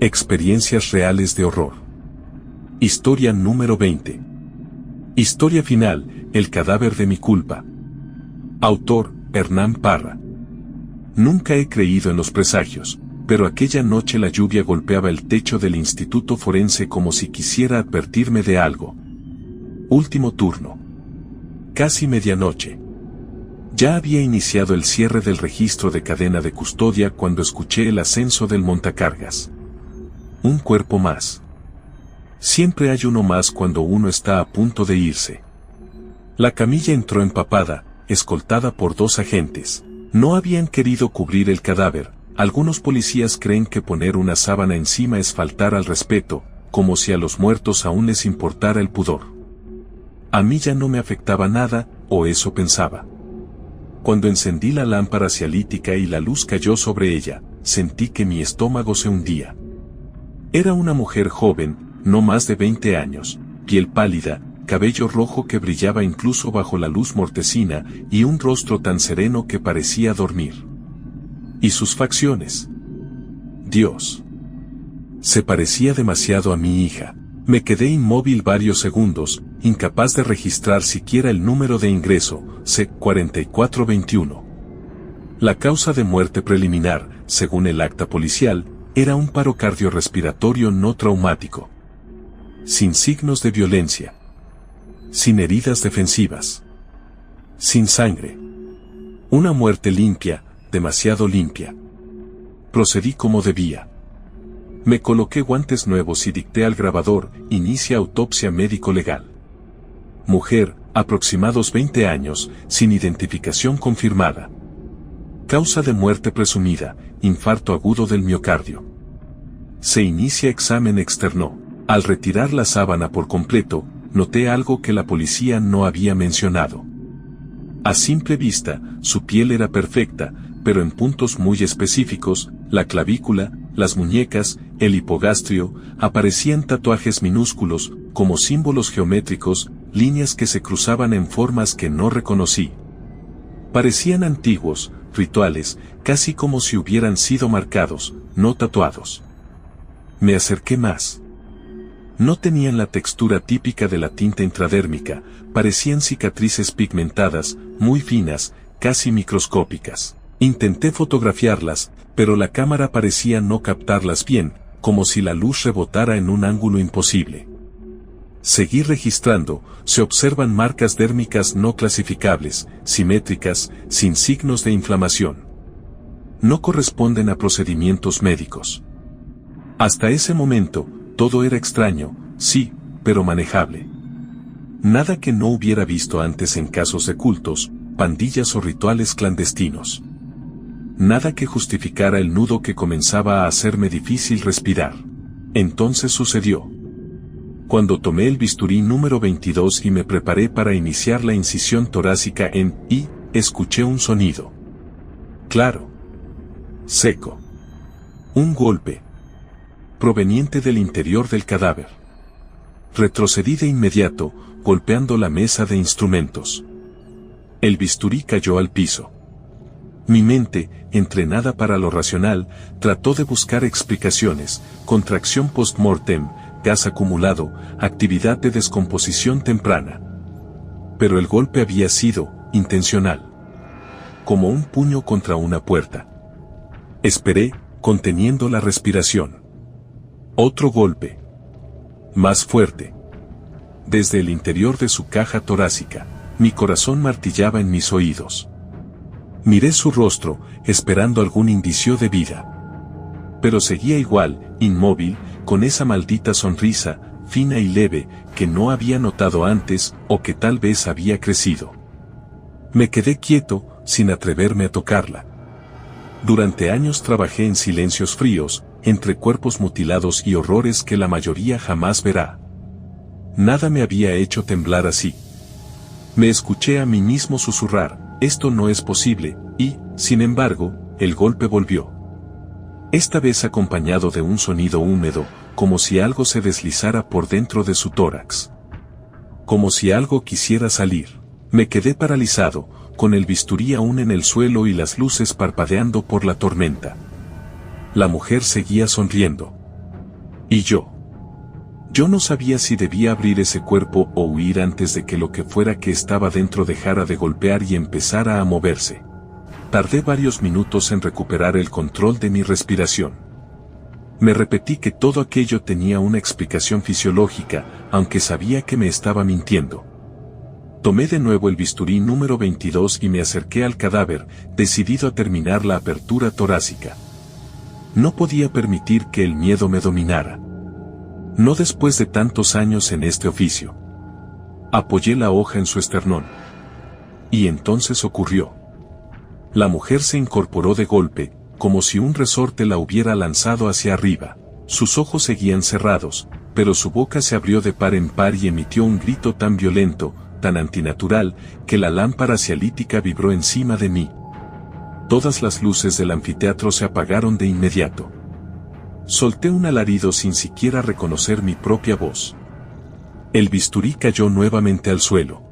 Experiencias reales de horror. Historia número 20. Historia final, el cadáver de mi culpa. Autor, Hernán Parra. Nunca he creído en los presagios, pero aquella noche la lluvia golpeaba el techo del Instituto Forense como si quisiera advertirme de algo. Último turno. Casi medianoche. Ya había iniciado el cierre del registro de cadena de custodia cuando escuché el ascenso del montacargas. Un cuerpo más. Siempre hay uno más cuando uno está a punto de irse. La camilla entró empapada, escoltada por 2 agentes. No habían querido cubrir el cadáver. Algunos policías creen que poner una sábana encima es faltar al respeto, como si a los muertos aún les importara el pudor. A mí ya no me afectaba nada, o eso pensaba. Cuando encendí la lámpara cialítica y la luz cayó sobre ella, sentí que mi estómago se hundía. Era una mujer joven, no más de 20 años, piel pálida, cabello rojo que brillaba incluso bajo la luz mortecina y un rostro tan sereno que parecía dormir. ¿Y sus facciones? Dios. Se parecía demasiado a mi hija. Me quedé inmóvil varios segundos, incapaz de registrar siquiera el número de ingreso, C4421. La causa de muerte preliminar, según el acta policial, era un paro cardiorrespiratorio no traumático. Sin signos de violencia. Sin heridas defensivas. Sin sangre. Una muerte limpia, demasiado limpia. Procedí como debía. Me coloqué guantes nuevos y dicté al grabador, inicia autopsia médico-legal. Mujer, aproximados 20 años, sin identificación confirmada. Causa de muerte presumida, infarto agudo del miocardio. Se inicia examen externo. Al retirar la sábana por completo, noté algo que la policía no había mencionado. A simple vista, su piel era perfecta, pero en puntos muy específicos, la clavícula, las muñecas, el hipogastrio, aparecían tatuajes minúsculos, como símbolos geométricos, líneas que se cruzaban en formas que no reconocí. Parecían antiguos, rituales, casi como si hubieran sido marcados, no tatuados. Me acerqué más. No tenían la textura típica de la tinta intradérmica, parecían cicatrices pigmentadas, muy finas, casi microscópicas. Intenté fotografiarlas, pero la cámara parecía no captarlas bien, como si la luz rebotara en un ángulo imposible. Seguí registrando, se observan marcas dérmicas no clasificables, simétricas, sin signos de inflamación. No corresponden a procedimientos médicos. Hasta ese momento, todo era extraño, sí, pero manejable. Nada que no hubiera visto antes en casos de cultos, pandillas o rituales clandestinos. Nada que justificara el nudo que comenzaba a hacerme difícil respirar. Entonces sucedió. Cuando tomé el bisturí número 22 y me preparé para iniciar la incisión torácica escuché un sonido. Claro. Seco. Un golpe. Proveniente del interior del cadáver. Retrocedí de inmediato, golpeando la mesa de instrumentos. El bisturí cayó al piso. Mi mente, entrenada para lo racional, trató de buscar explicaciones, contracción post-mortem, gas acumulado, actividad de descomposición temprana. Pero el golpe había sido intencional. Como un puño contra una puerta. Esperé, conteniendo la respiración. Otro golpe. Más fuerte. Desde el interior de su caja torácica, mi corazón martillaba en mis oídos. Miré su rostro, esperando algún indicio de vida. Pero seguía igual, inmóvil, con esa maldita sonrisa, fina y leve, que no había notado antes, o que tal vez había crecido. Me quedé quieto, sin atreverme a tocarla. Durante años trabajé en silencios fríos, entre cuerpos mutilados y horrores que la mayoría jamás verá. Nada me había hecho temblar así. Me escuché a mí mismo susurrar, esto no es posible, y, sin embargo, el golpe volvió. Esta vez acompañado de un sonido húmedo, como si algo se deslizara por dentro de su tórax. Como si algo quisiera salir. Me quedé paralizado, con el bisturí aún en el suelo y las luces parpadeando por la tormenta. La mujer seguía sonriendo. Y yo no sabía si debía abrir ese cuerpo o huir antes de que lo que fuera que estaba dentro dejara de golpear y empezara a moverse. Tardé varios minutos en recuperar el control de mi respiración. Me repetí que todo aquello tenía una explicación fisiológica, aunque sabía que me estaba mintiendo. Tomé de nuevo el bisturí número 22 y me acerqué al cadáver, decidido a terminar la apertura torácica. No podía permitir que el miedo me dominara. No después de tantos años en este oficio. Apoyé la hoja en su esternón. Y entonces ocurrió. La mujer se incorporó de golpe, como si un resorte la hubiera lanzado hacia arriba. Sus ojos seguían cerrados, pero su boca se abrió de par en par y emitió un grito tan violento, tan antinatural, que la lámpara cialítica vibró encima de mí. Todas las luces del anfiteatro se apagaron de inmediato. Solté un alarido sin siquiera reconocer mi propia voz. El bisturí cayó nuevamente al suelo.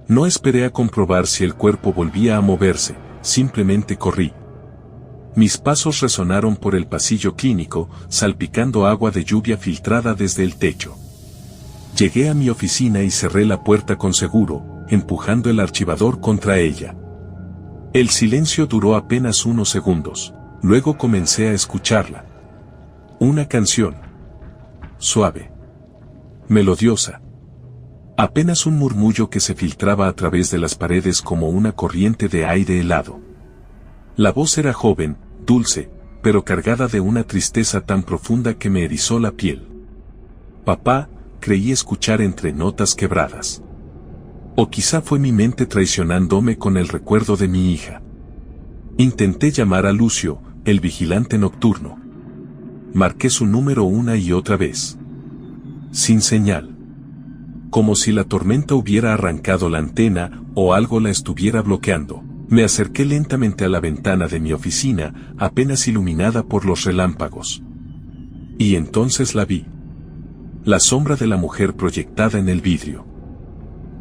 No esperé a comprobar si el cuerpo volvía a moverse, simplemente corrí. Mis pasos resonaron por el pasillo clínico, salpicando agua de lluvia filtrada desde el techo. Llegué a mi oficina y cerré la puerta con seguro, empujando el archivador contra ella. El silencio duró apenas unos segundos, luego comencé a escucharla. Una canción. Suave. Melodiosa. Apenas un murmullo que se filtraba a través de las paredes como una corriente de aire helado. La voz era joven, dulce, pero cargada de una tristeza tan profunda que me erizó la piel. Papá, creí escuchar entre notas quebradas. O quizá fue mi mente traicionándome con el recuerdo de mi hija. Intenté llamar a Lucio, el vigilante nocturno. Marqué su número una y otra vez. Sin señal. Como si la tormenta hubiera arrancado la antena o algo la estuviera bloqueando. Me acerqué lentamente a la ventana de mi oficina, apenas iluminada por los relámpagos. Y entonces la vi. La sombra de la mujer proyectada en el vidrio.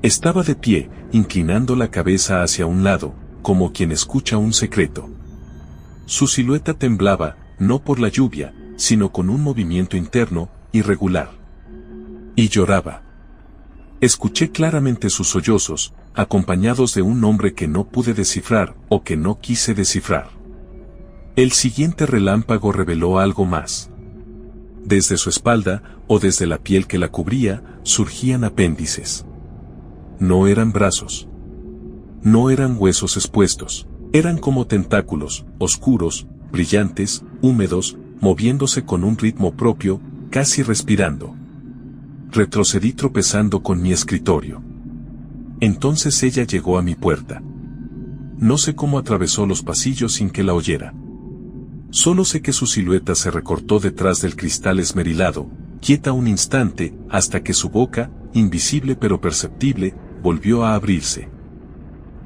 Estaba de pie, inclinando la cabeza hacia un lado, como quien escucha un secreto. Su silueta temblaba, no por la lluvia, sino con un movimiento interno, irregular. Y lloraba. Escuché claramente sus sollozos, acompañados de un nombre que no pude descifrar o que no quise descifrar. El siguiente relámpago reveló algo más. Desde su espalda, o desde la piel que la cubría, surgían apéndices. No eran brazos. No eran huesos expuestos. Eran como tentáculos, oscuros, brillantes, húmedos, moviéndose con un ritmo propio, casi respirando. Retrocedí tropezando con mi escritorio. Entonces ella llegó a mi puerta. No sé cómo atravesó los pasillos sin que la oyera. Solo sé que su silueta se recortó detrás del cristal esmerilado, quieta un instante, hasta que su boca, invisible pero perceptible, volvió a abrirse.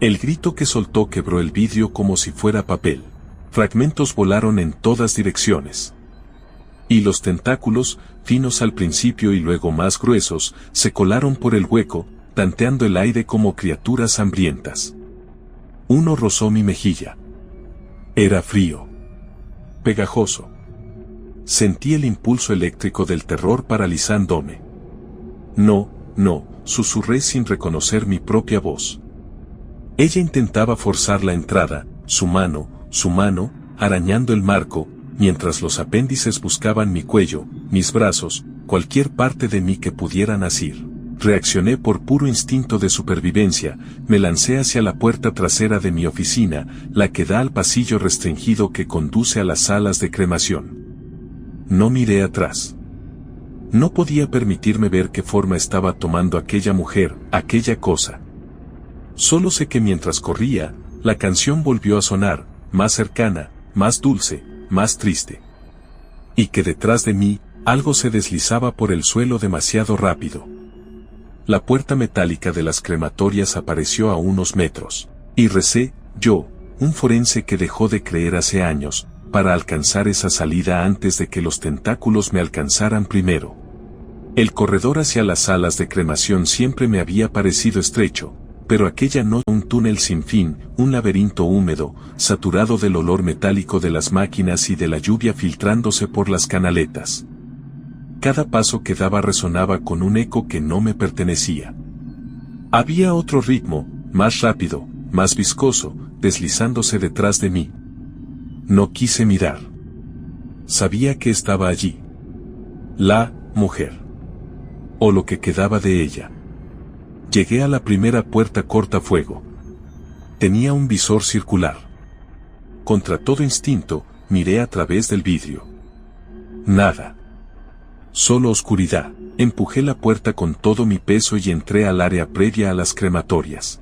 El grito que soltó quebró el vidrio como si fuera papel. Fragmentos volaron en todas direcciones. Y los tentáculos, finos al principio y luego más gruesos, se colaron por el hueco, tanteando el aire como criaturas hambrientas. Uno rozó mi mejilla. Era frío. Pegajoso. Sentí el impulso eléctrico del terror paralizándome. No, susurré sin reconocer mi propia voz. Ella intentaba forzar la entrada, su mano, arañando el marco, mientras los apéndices buscaban mi cuello, mis brazos, cualquier parte de mí que pudieran asir. Reaccioné por puro instinto de supervivencia, me lancé hacia la puerta trasera de mi oficina, la que da al pasillo restringido que conduce a las salas de cremación. No miré atrás. No podía permitirme ver qué forma estaba tomando aquella mujer, aquella cosa. Solo sé que mientras corría, la canción volvió a sonar, más cercana, más dulce, más triste. Y que detrás de mí, algo se deslizaba por el suelo demasiado rápido. La puerta metálica de las crematorias apareció a unos metros. Y recé, yo, un forense que dejó de creer hace años, para alcanzar esa salida antes de que los tentáculos me alcanzaran primero. El corredor hacia las salas de cremación siempre me había parecido estrecho, pero aquella no, un túnel sin fin, un laberinto húmedo, saturado del olor metálico de las máquinas y de la lluvia filtrándose por las canaletas. cada paso que daba resonaba con un eco que no me pertenecía. Había otro ritmo, más rápido, más viscoso, deslizándose detrás de mí. No quise mirar. Sabía que estaba allí. La mujer. O lo que quedaba de ella. Llegué a la primera puerta cortafuego. Tenía un visor circular. Contra todo instinto, miré a través del vidrio. Nada. Solo oscuridad. Empujé la puerta con todo mi peso y entré al área previa a las crematorias.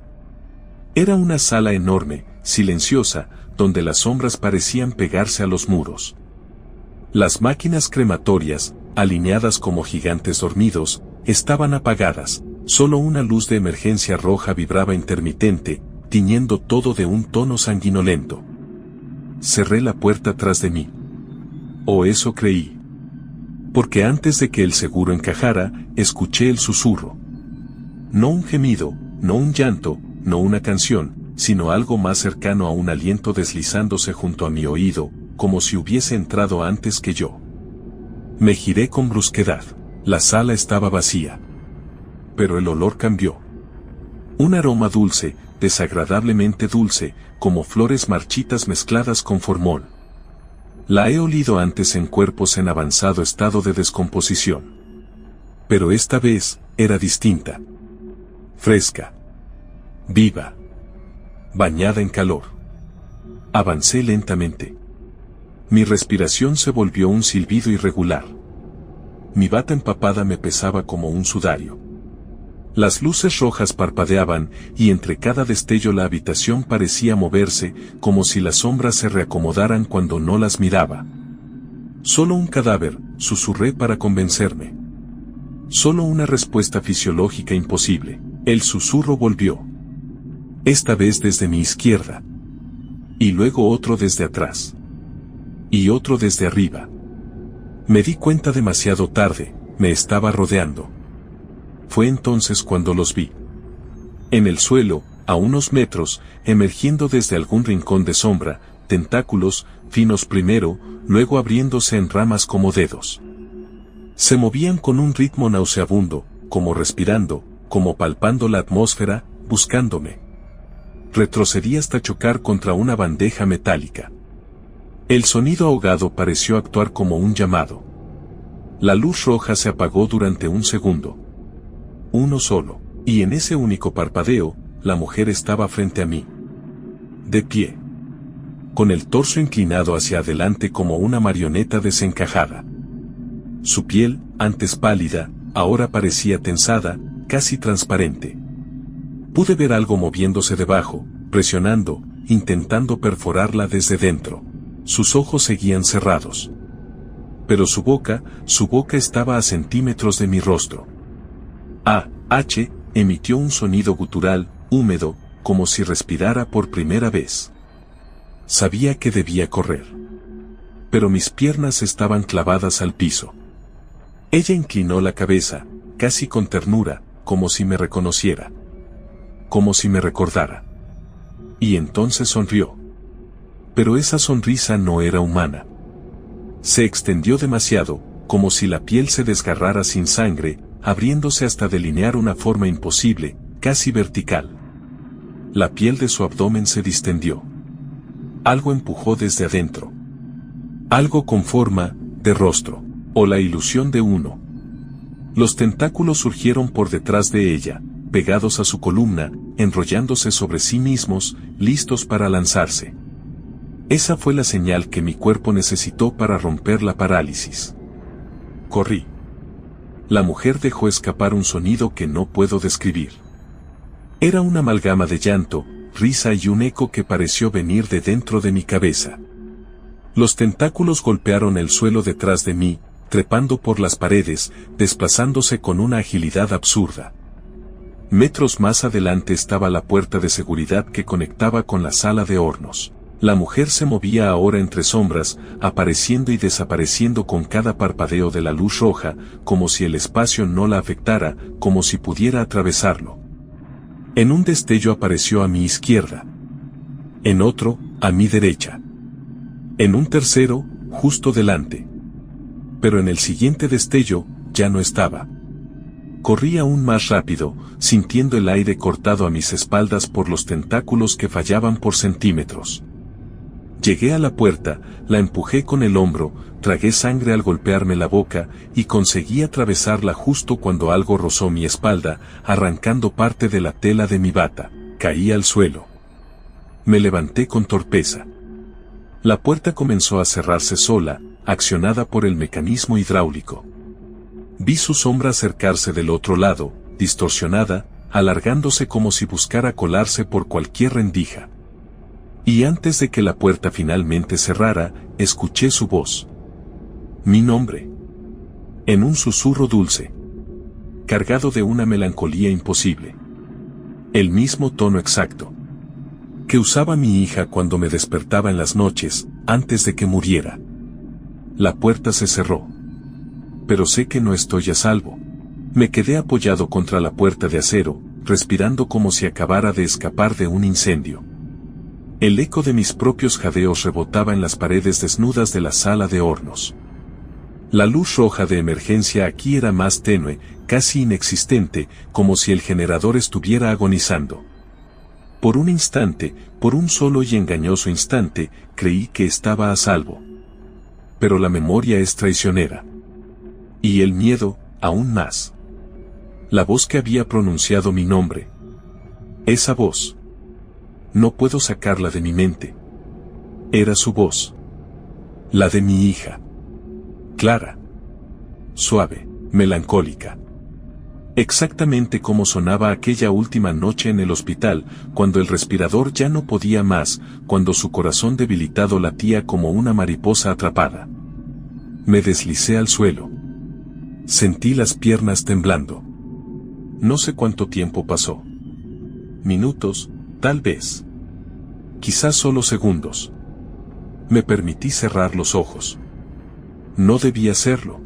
Era una sala enorme, silenciosa, donde las sombras parecían pegarse a los muros. Las máquinas crematorias, alineadas como gigantes dormidos, estaban apagadas, solo una luz de emergencia roja vibraba intermitente, tiñendo todo de un tono sanguinolento. Cerré la puerta tras de mí. O eso creí. Porque antes de que el seguro encajara, escuché el susurro. No un gemido, no un llanto, no una canción, sino algo más cercano a un aliento deslizándose junto a mi oído, como si hubiese entrado antes que yo. Me giré con brusquedad. La sala estaba vacía. Pero el olor cambió. Un aroma dulce, desagradablemente dulce, como flores marchitas mezcladas con formol. La he olido antes en cuerpos en avanzado estado de descomposición. Pero esta vez, era distinta. Fresca. Viva. Bañada en calor. Avancé lentamente. Mi respiración se volvió un silbido irregular. Mi bata empapada me pesaba como un sudario. Las luces rojas parpadeaban, y entre cada destello la habitación parecía moverse, como si las sombras se reacomodaran cuando no las miraba. Solo un cadáver, susurré para convencerme. Solo una respuesta fisiológica imposible. El susurro volvió. Esta vez desde mi izquierda. Y luego otro desde atrás. Y otro desde arriba. Me di cuenta demasiado tarde, me estaba rodeando. Fue entonces cuando los vi. En el suelo, a unos metros, emergiendo desde algún rincón de sombra, tentáculos, finos primero, luego abriéndose en ramas como dedos. Se movían con un ritmo nauseabundo, como respirando, como palpando la atmósfera, buscándome. Retrocedí hasta chocar contra una bandeja metálica. El sonido ahogado pareció actuar como un llamado. La luz roja se apagó durante un segundo. Uno solo, y en ese único parpadeo, la mujer estaba frente a mí. De pie. Con el torso inclinado hacia adelante como una marioneta desencajada. Su piel, antes pálida, ahora parecía tensada, casi transparente. Pude ver algo moviéndose debajo, presionando, intentando perforarla desde dentro. Sus ojos seguían cerrados. Pero su boca estaba a centímetros de mi rostro. Emitió un sonido gutural, húmedo, como si respirara por primera vez. Sabía que debía correr. Pero mis piernas estaban clavadas al piso. Ella inclinó la cabeza, casi con ternura, como si me reconociera. Como si me recordara. Y entonces sonrió. Pero esa sonrisa no era humana. Se extendió demasiado, como si la piel se desgarrara sin sangre, abriéndose hasta delinear una forma imposible, casi vertical. La piel de su abdomen se distendió. Algo empujó desde adentro. Algo con forma de rostro, o la ilusión de uno. Los tentáculos surgieron por detrás de ella, pegados a su columna, enrollándose sobre sí mismos, listos para lanzarse. Esa fue la señal que mi cuerpo necesitó para romper la parálisis. Corrí. La mujer dejó escapar un sonido que no puedo describir. Era una amalgama de llanto, risa y un eco que pareció venir de dentro de mi cabeza. Los tentáculos golpearon el suelo detrás de mí, trepando por las paredes, desplazándose con una agilidad absurda. Metros más adelante estaba la puerta de seguridad que conectaba con la sala de hornos. La mujer se movía ahora entre sombras, apareciendo y desapareciendo con cada parpadeo de la luz roja, como si el espacio no la afectara, como si pudiera atravesarlo. En un destello apareció a mi izquierda. En otro, a mi derecha. En un tercero, justo delante. Pero en el siguiente destello, ya no estaba. Corrí aún más rápido, sintiendo el aire cortado a mis espaldas por los tentáculos que fallaban por centímetros. Llegué a la puerta, la empujé con el hombro, tragué sangre al golpearme la boca y conseguí atravesarla justo cuando algo rozó mi espalda, arrancando parte de la tela de mi bata. Caí al suelo. Me levanté con torpeza. La puerta comenzó a cerrarse sola, accionada por el mecanismo hidráulico. Vi su sombra acercarse del otro lado, distorsionada, alargándose como si buscara colarse por cualquier rendija. Y antes de que la puerta finalmente cerrara, escuché su voz. Mi nombre. En un susurro dulce. Cargado de una melancolía imposible. El mismo tono exacto que usaba mi hija cuando me despertaba en las noches, antes de que muriera. La puerta se cerró. Pero sé que no estoy a salvo. Me quedé apoyado contra la puerta de acero, respirando como si acabara de escapar de un incendio. El eco de mis propios jadeos rebotaba en las paredes desnudas de la sala de hornos. La luz roja de emergencia aquí era más tenue, casi inexistente, como si el generador estuviera agonizando. Por un instante, por un solo y engañoso instante, creí que estaba a salvo. Pero la memoria es traicionera. Y el miedo, aún más. La voz que había pronunciado mi nombre. Esa voz. No puedo sacarla de mi mente. Era su voz. La de mi hija. Clara. Suave, melancólica. Exactamente como sonaba aquella última noche en el hospital, cuando el respirador ya no podía más, cuando su corazón debilitado latía como una mariposa atrapada. Me deslicé al suelo. Sentí las piernas temblando. No sé cuánto tiempo pasó. Minutos, tal vez. Quizás solo segundos. Me permití cerrar los ojos. No debía hacerlo.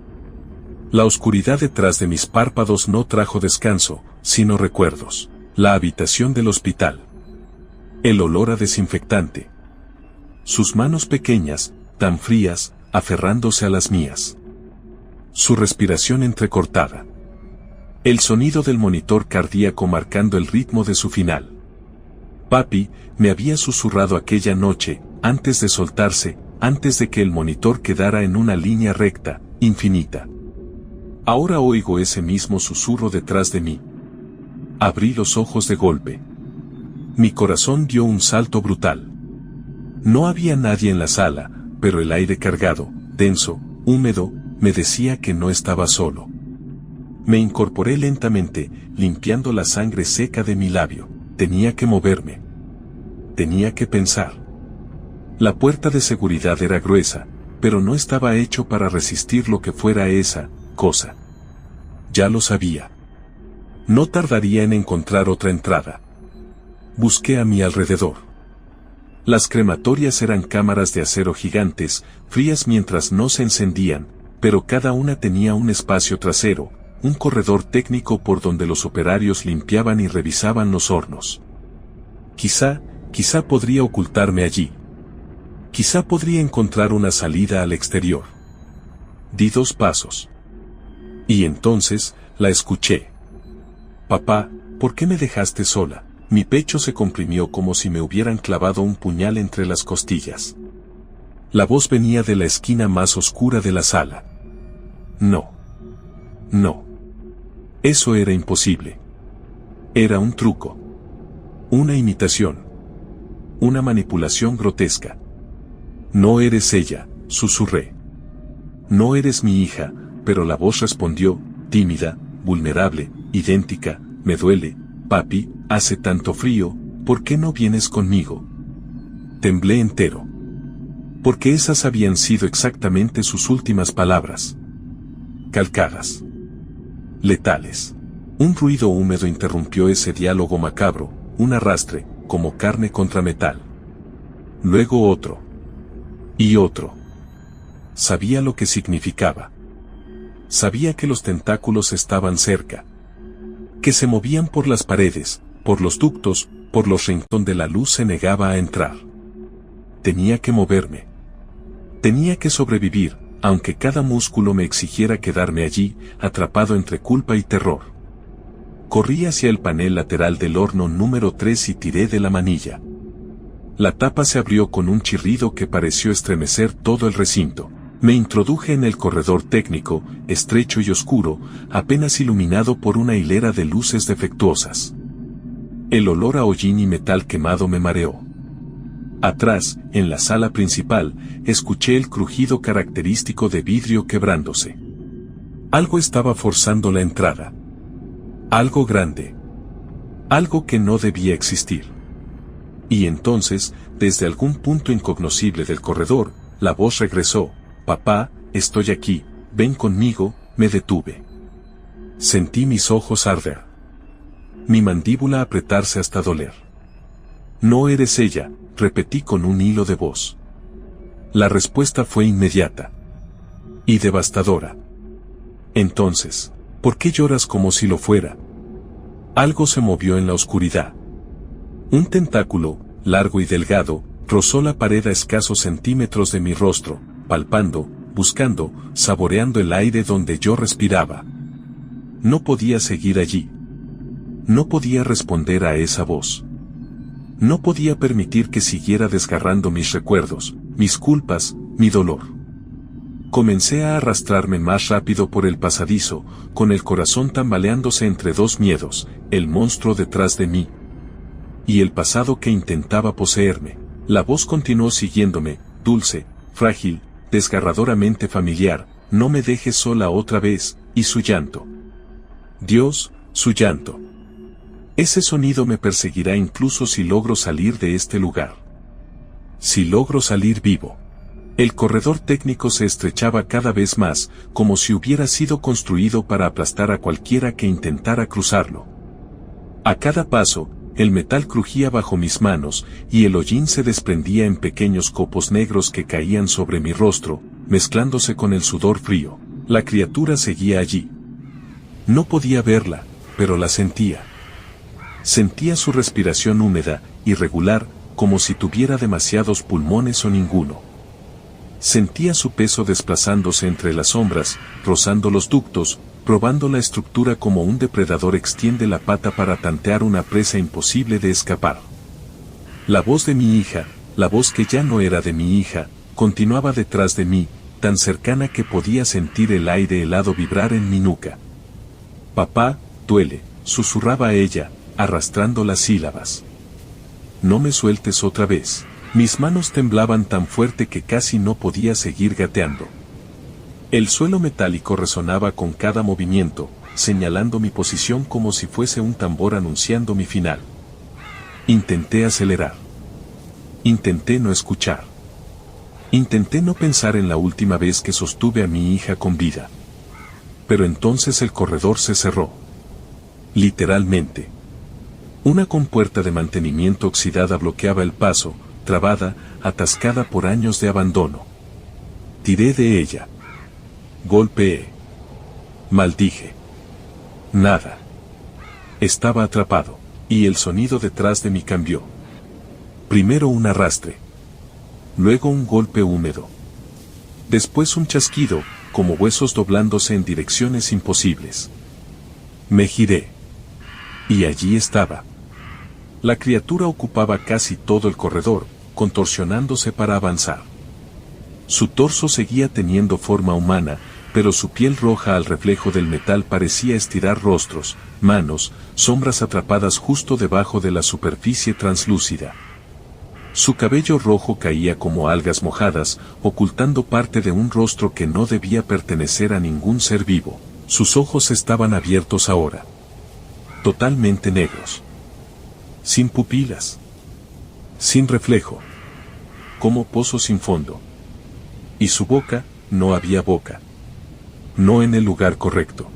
La oscuridad detrás de mis párpados no trajo descanso, sino recuerdos. La habitación del hospital. El olor a desinfectante. Sus manos pequeñas, tan frías, aferrándose a las mías. Su respiración entrecortada. El sonido del monitor cardíaco marcando el ritmo de su final. Papi, me había susurrado aquella noche, antes de soltarse, antes de que el monitor quedara en una línea recta, infinita. Ahora oigo ese mismo susurro detrás de mí. Abrí los ojos de golpe. Mi corazón dio un salto brutal. No había nadie en la sala, pero el aire cargado, denso, húmedo, me decía que no estaba solo. Me incorporé lentamente, limpiando la sangre seca de mi labio. Tenía que moverme. Tenía que pensar. La puerta de seguridad era gruesa, pero no estaba hecho para resistir lo que fuera esa cosa. Ya lo sabía. No tardaría en encontrar otra entrada. Busqué a mi alrededor. Las crematorias eran cámaras de acero gigantes, frías mientras no se encendían, pero cada una tenía un espacio trasero, un corredor técnico por donde los operarios limpiaban y revisaban los hornos. Quizá podría ocultarme allí. Quizá podría encontrar una salida al exterior. Di 2 pasos. Y entonces, la escuché. Papá, ¿por qué me dejaste sola? Mi pecho se comprimió como si me hubieran clavado un puñal entre las costillas. La voz venía de la esquina más oscura de la sala. No. No. Eso era imposible. Era un truco. Una imitación. Una manipulación grotesca. No eres ella, susurré. No eres mi hija, pero la voz respondió, tímida, vulnerable, idéntica, me duele, papi, hace tanto frío, ¿por qué no vienes conmigo? Temblé entero. Porque esas habían sido exactamente sus últimas palabras. Calcadas. Letales. Un ruido húmedo interrumpió ese diálogo macabro, un arrastre, como carne contra metal. Luego otro. Y otro. Sabía lo que significaba. Sabía que los tentáculos estaban cerca. Que se movían por las paredes, por los ductos, por los rincones donde la luz se negaba a entrar. Tenía que moverme. Tenía que sobrevivir, aunque cada músculo me exigiera quedarme allí, atrapado entre culpa y terror. Corrí hacia el panel lateral del horno número 3 y tiré de la manilla. La tapa se abrió con un chirrido que pareció estremecer todo el recinto. Me introduje en el corredor técnico, estrecho y oscuro, apenas iluminado por una hilera de luces defectuosas. El olor a hollín y metal quemado me mareó. Atrás, en la sala principal, escuché el crujido característico de vidrio quebrándose. Algo estaba forzando la entrada. Algo grande. Algo que no debía existir. Y entonces, desde algún punto incognoscible del corredor, la voz regresó: «Papá, estoy aquí, ven conmigo». Me detuve. Sentí mis ojos arder. Mi mandíbula apretarse hasta doler. «No eres ella», repetí con un hilo de voz. La respuesta fue inmediata. Y devastadora. «Entonces, ¿por qué lloras como si lo fuera?» Algo se movió en la oscuridad. Un tentáculo, largo y delgado, rozó la pared a escasos centímetros de mi rostro, palpando, buscando, saboreando el aire donde yo respiraba. No podía seguir allí. No podía responder a esa voz. No podía permitir que siguiera desgarrando mis recuerdos, mis culpas, mi dolor. Comencé a arrastrarme más rápido por el pasadizo, con el corazón tambaleándose entre dos miedos, el monstruo detrás de mí y el pasado que intentaba poseerme. La voz continuó siguiéndome, dulce, frágil, desgarradoramente familiar: «No me dejes sola otra vez», y su llanto. Dios, su llanto. Ese sonido me perseguirá incluso si logro salir de este lugar. Si logro salir vivo. El corredor técnico se estrechaba cada vez más, como si hubiera sido construido para aplastar a cualquiera que intentara cruzarlo. A cada paso, el metal crujía bajo mis manos, y el hollín se desprendía en pequeños copos negros que caían sobre mi rostro, mezclándose con el sudor frío. La criatura seguía allí. No podía verla, pero la sentía. Sentía su respiración húmeda, irregular, como si tuviera demasiados pulmones o ninguno. Sentía su peso desplazándose entre las sombras, rozando los ductos, probando la estructura como un depredador extiende la pata para tantear una presa imposible de escapar. La voz de mi hija, la voz que ya no era de mi hija, continuaba detrás de mí, tan cercana que podía sentir el aire helado vibrar en mi nuca. «Papá, duele», susurraba ella, arrastrando las sílabas. «No me sueltes otra vez». Mis manos temblaban tan fuerte que casi no podía seguir gateando. El suelo metálico resonaba con cada movimiento, señalando mi posición como si fuese un tambor anunciando mi final. Intenté acelerar. Intenté no escuchar. Intenté no pensar en la última vez que sostuve a mi hija con vida. Pero entonces el corredor se cerró. Literalmente. Una compuerta de mantenimiento oxidada bloqueaba el paso, trabada, atascada por años de abandono. Tiré de ella. Golpeé. Maldije. Nada. Estaba atrapado, y el sonido detrás de mí cambió. Primero un arrastre. Luego un golpe húmedo. Después un chasquido, como huesos doblándose en direcciones imposibles. Me giré. Y allí estaba. La criatura ocupaba casi todo el corredor, contorsionándose para avanzar. Su torso seguía teniendo forma humana, pero su piel roja al reflejo del metal parecía estirar rostros, manos, sombras atrapadas justo debajo de la superficie translúcida. Su cabello rojo caía como algas mojadas, ocultando parte de un rostro que no debía pertenecer a ningún ser vivo. Sus ojos estaban abiertos ahora. Totalmente negros. Sin pupilas. Sin reflejo. Como pozo sin fondo. Y su boca, no había boca. No en el lugar correcto.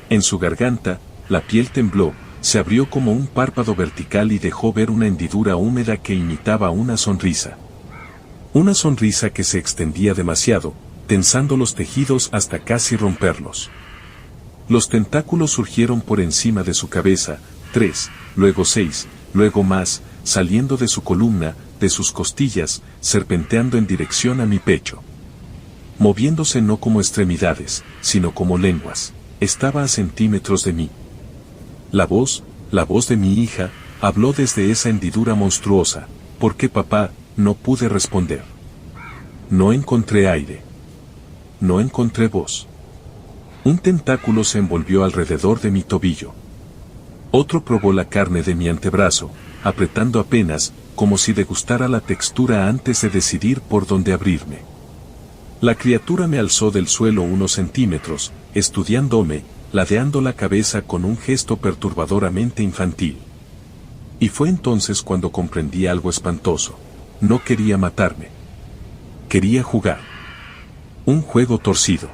En su garganta, la piel tembló, se abrió como un párpado vertical y dejó ver una hendidura húmeda que imitaba una sonrisa. Una sonrisa que se extendía demasiado, tensando los tejidos hasta casi romperlos. Los tentáculos surgieron por encima de su cabeza, 3, luego 6, luego más, saliendo de su columna, de sus costillas, serpenteando en dirección a mi pecho. moviéndose no como extremidades, sino como lenguas, estaba a centímetros de mí. La voz de mi hija, habló desde esa hendidura monstruosa. ¿Por qué, papá? No pude responder. No encontré aire. No encontré voz. Un tentáculo se envolvió alrededor de mi tobillo. Otro probó la carne de mi antebrazo, apretando apenas, como si degustara la textura antes de decidir por dónde abrirme. La criatura me alzó del suelo unos centímetros, estudiándome, ladeando la cabeza con un gesto perturbadoramente infantil. Y fue entonces cuando comprendí algo espantoso. No quería matarme. Quería jugar. Un juego torcido.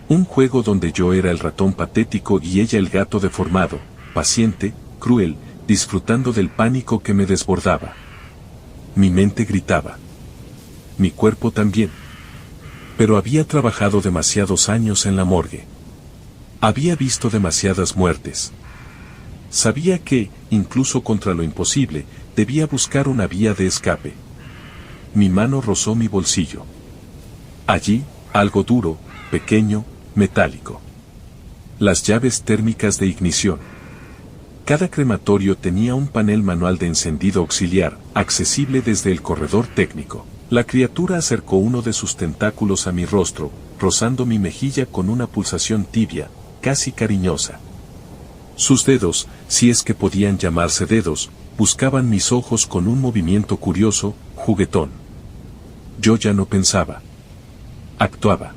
Un juego donde yo era el ratón patético y ella el gato deformado, paciente, cruel, disfrutando del pánico que me desbordaba. Mi mente gritaba. Mi cuerpo también. Pero había trabajado demasiados años en la morgue. Había visto demasiadas muertes. Sabía que, incluso contra lo imposible, debía buscar una vía de escape. Mi mano rozó mi bolsillo. Allí, algo duro, pequeño, metálico. Las llaves térmicas de ignición. Cada crematorio tenía un panel manual de encendido auxiliar, accesible desde el corredor técnico. La criatura acercó uno de sus tentáculos a mi rostro, rozando mi mejilla con una pulsación tibia, casi cariñosa. Sus dedos, si es que podían llamarse dedos, buscaban mis ojos con un movimiento curioso, juguetón. Yo ya no pensaba. Actuaba.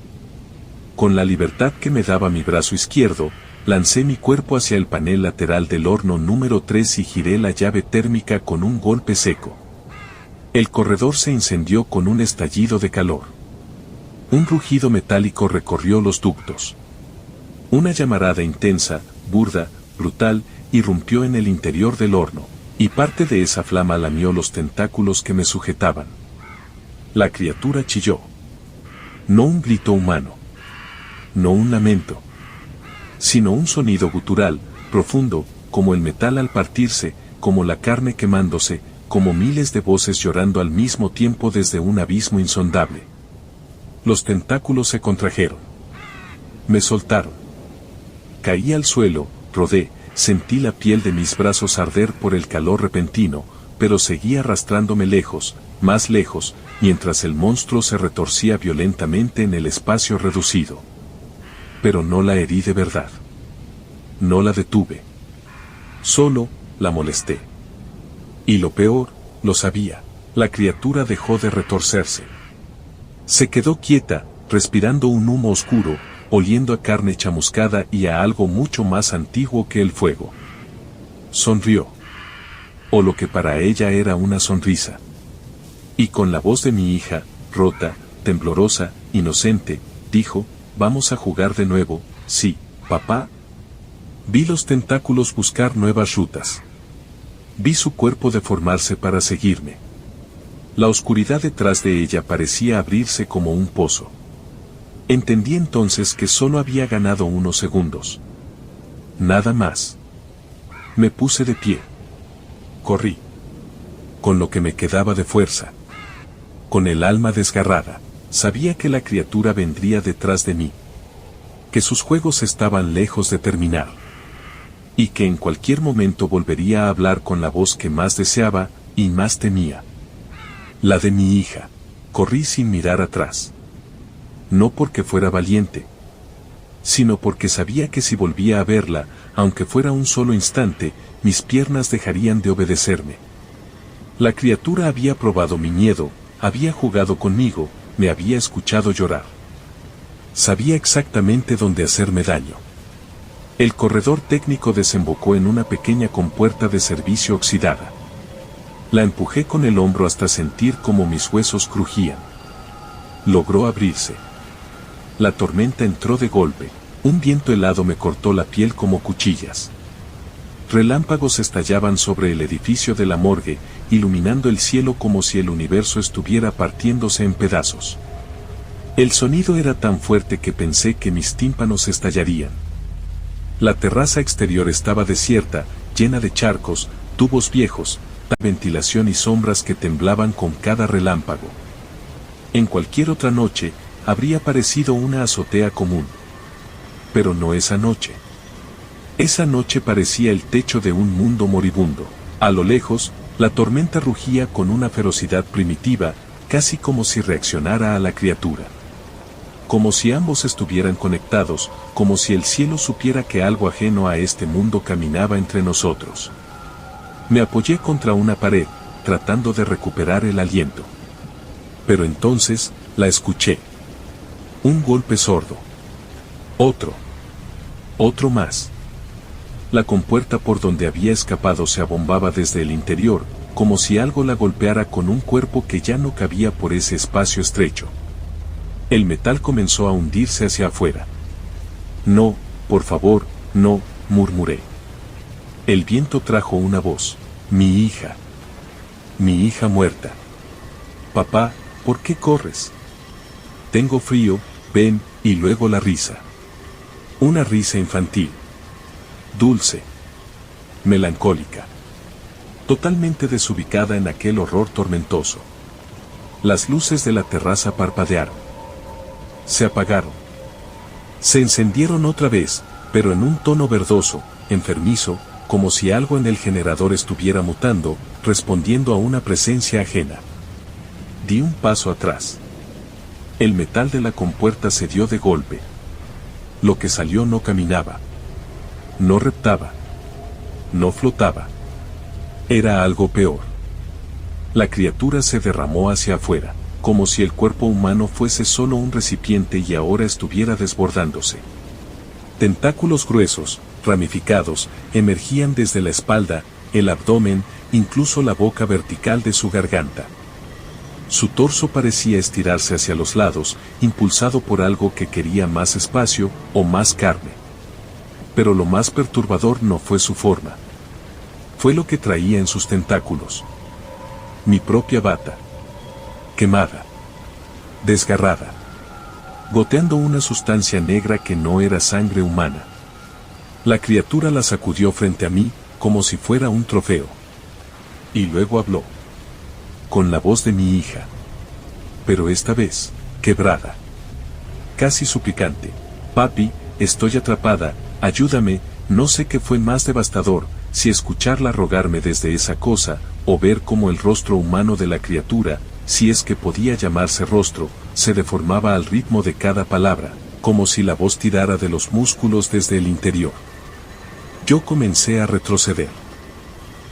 Con la libertad que me daba mi brazo izquierdo, lancé mi cuerpo hacia el panel lateral del horno número 3 y giré la llave térmica con un golpe seco. El corredor se incendió con un estallido de calor. Un rugido metálico recorrió los ductos. Una llamarada intensa, burda, brutal, irrumpió en el interior del horno, y parte de esa flama lamió los tentáculos que me sujetaban. La criatura chilló. No un grito humano. No un lamento. Sino un sonido gutural, profundo, como el metal al partirse, como la carne quemándose, como miles de voces llorando al mismo tiempo desde un abismo insondable. Los tentáculos se contrajeron. Me soltaron. Caí al suelo, rodé, sentí la piel de mis brazos arder por el calor repentino, pero seguí arrastrándome lejos, más lejos, mientras el monstruo se retorcía violentamente en el espacio reducido. Pero no la herí de verdad. No la detuve. Solo, la molesté. Y lo peor, lo sabía, la criatura dejó de retorcerse. Se quedó quieta, respirando un humo oscuro, oliendo a carne chamuscada y a algo mucho más antiguo que el fuego. Sonrió. O lo que para ella era una sonrisa. Y con la voz de mi hija, rota, temblorosa, inocente, dijo, «Vamos a jugar de nuevo, sí, papá». Vi los tentáculos buscar nuevas rutas. Vi su cuerpo deformarse para seguirme. La oscuridad detrás de ella parecía abrirse como un pozo. Entendí entonces que solo había ganado unos segundos. Nada más. Me puse de pie. Corrí. Con lo que me quedaba de fuerza. Con el alma desgarrada, sabía que la criatura vendría detrás de mí. Que sus juegos estaban lejos de terminar. Y que en cualquier momento volvería a hablar con la voz que más deseaba, y más temía. La de mi hija. Corrí sin mirar atrás. No porque fuera valiente, sino porque sabía que si volvía a verla, aunque fuera un solo instante, mis piernas dejarían de obedecerme. La criatura había probado mi miedo, había jugado conmigo, me había escuchado llorar. Sabía exactamente dónde hacerme daño. El corredor técnico desembocó en una pequeña compuerta de servicio oxidada. La empujé con el hombro hasta sentir como mis huesos crujían. Logró abrirse. La tormenta entró de golpe, un viento helado me cortó la piel como cuchillas. Relámpagos estallaban sobre el edificio de la morgue, iluminando el cielo como si el universo estuviera partiéndose en pedazos. El sonido era tan fuerte que pensé que mis tímpanos estallarían. La terraza exterior estaba desierta, llena de charcos, tubos viejos, ventilación y sombras que temblaban con cada relámpago. En cualquier otra noche, habría parecido una azotea común. Pero no esa noche. Esa noche parecía el techo de un mundo moribundo. A lo lejos, la tormenta rugía con una ferocidad primitiva, casi como si reaccionara a la criatura. Como si ambos estuvieran conectados, como si el cielo supiera que algo ajeno a este mundo caminaba entre nosotros. Me apoyé contra una pared, tratando de recuperar el aliento. Pero entonces, la escuché. Un golpe sordo. Otro. Otro más. La compuerta por donde había escapado se abombaba desde el interior, como si algo la golpeara con un cuerpo que ya no cabía por ese espacio estrecho. El metal comenzó a hundirse hacia afuera. No, por favor, no, murmuré. El viento trajo una voz. Mi hija. Mi hija muerta. Papá, ¿por qué corres? Tengo frío, ven, y luego la risa. Una risa infantil. Dulce. Melancólica. Totalmente desubicada en aquel horror tormentoso. Las luces de la terraza parpadearon. Se apagaron. Se encendieron otra vez, pero en un tono verdoso, enfermizo, como si algo en el generador estuviera mutando, respondiendo a una presencia ajena. Di un paso atrás. El metal de la compuerta cedió de golpe. Lo que salió no caminaba. No reptaba. No flotaba. Era algo peor. La criatura se derramó hacia afuera, como si el cuerpo humano fuese solo un recipiente y ahora estuviera desbordándose. Tentáculos gruesos, ramificados, emergían desde la espalda, el abdomen, incluso la boca vertical de su garganta. Su torso parecía estirarse hacia los lados, impulsado por algo que quería más espacio o más carne. Pero lo más perturbador no fue su forma. Fue lo que traía en sus tentáculos. Mi propia bata. Quemada. Desgarrada. Goteando una sustancia negra que no era sangre humana. La criatura la sacudió frente a mí, como si fuera un trofeo. Y luego habló. Con la voz de mi hija. Pero esta vez, quebrada. Casi suplicante. Papi, estoy atrapada, ayúdame, no sé qué fue más devastador, si escucharla rogarme desde esa cosa, o ver cómo el rostro humano de la criatura, si es que podía llamarse rostro, se deformaba al ritmo de cada palabra, como si la voz tirara de los músculos desde el interior. Yo comencé a retroceder.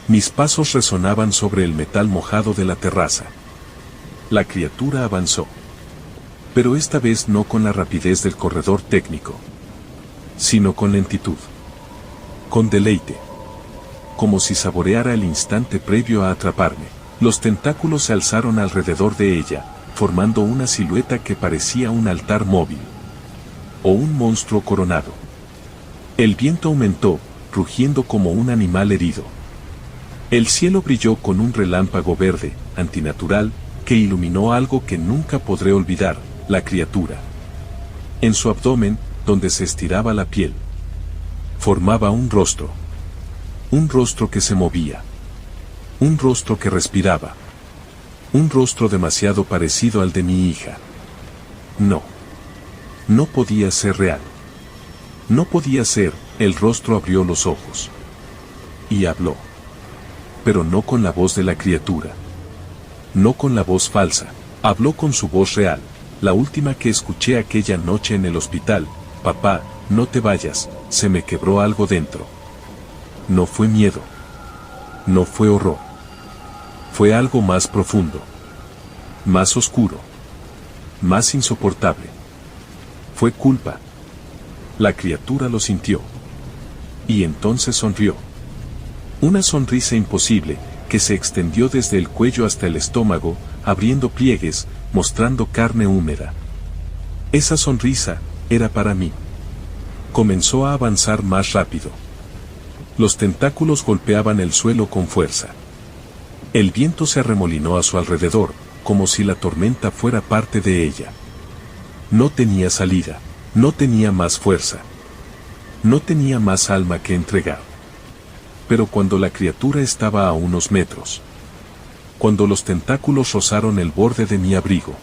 Mis pasos resonaban sobre el metal mojado de la terraza. La criatura avanzó. Pero esta vez no con la rapidez del corredor técnico, sino con lentitud. Con deleite. Como si saboreara el instante previo a atraparme. Los tentáculos se alzaron alrededor de ella, formando una silueta que parecía un altar móvil. O un monstruo coronado. El viento aumentó, rugiendo como un animal herido. El cielo brilló con un relámpago verde, antinatural, que iluminó algo que nunca podré olvidar, la criatura. En su abdomen, donde se estiraba la piel, formaba un rostro. Un rostro que se movía. Un rostro que respiraba. Un rostro demasiado parecido al de mi hija. No. No podía ser real. No podía ser, el rostro abrió los ojos. Y habló. Pero no con la voz de la criatura. No con la voz falsa, habló con su voz real, la última que escuché aquella noche en el hospital. Papá, no te vayas, se me quebró algo dentro. No fue miedo. No fue horror. Fue algo más profundo. Más oscuro. Más insoportable. Fue culpa. La criatura lo sintió. Y entonces sonrió. Una sonrisa imposible, que se extendió desde el cuello hasta el estómago, abriendo pliegues, mostrando carne húmeda. Esa sonrisa, era para mí. Comenzó a avanzar más rápido. Los tentáculos golpeaban el suelo con fuerza. El viento se arremolinó a su alrededor, como si la tormenta fuera parte de ella. No tenía salida, no tenía más fuerza. No tenía más alma que entregar. Pero cuando la criatura estaba a unos metros, cuando los tentáculos rozaron el borde de mi abrigo,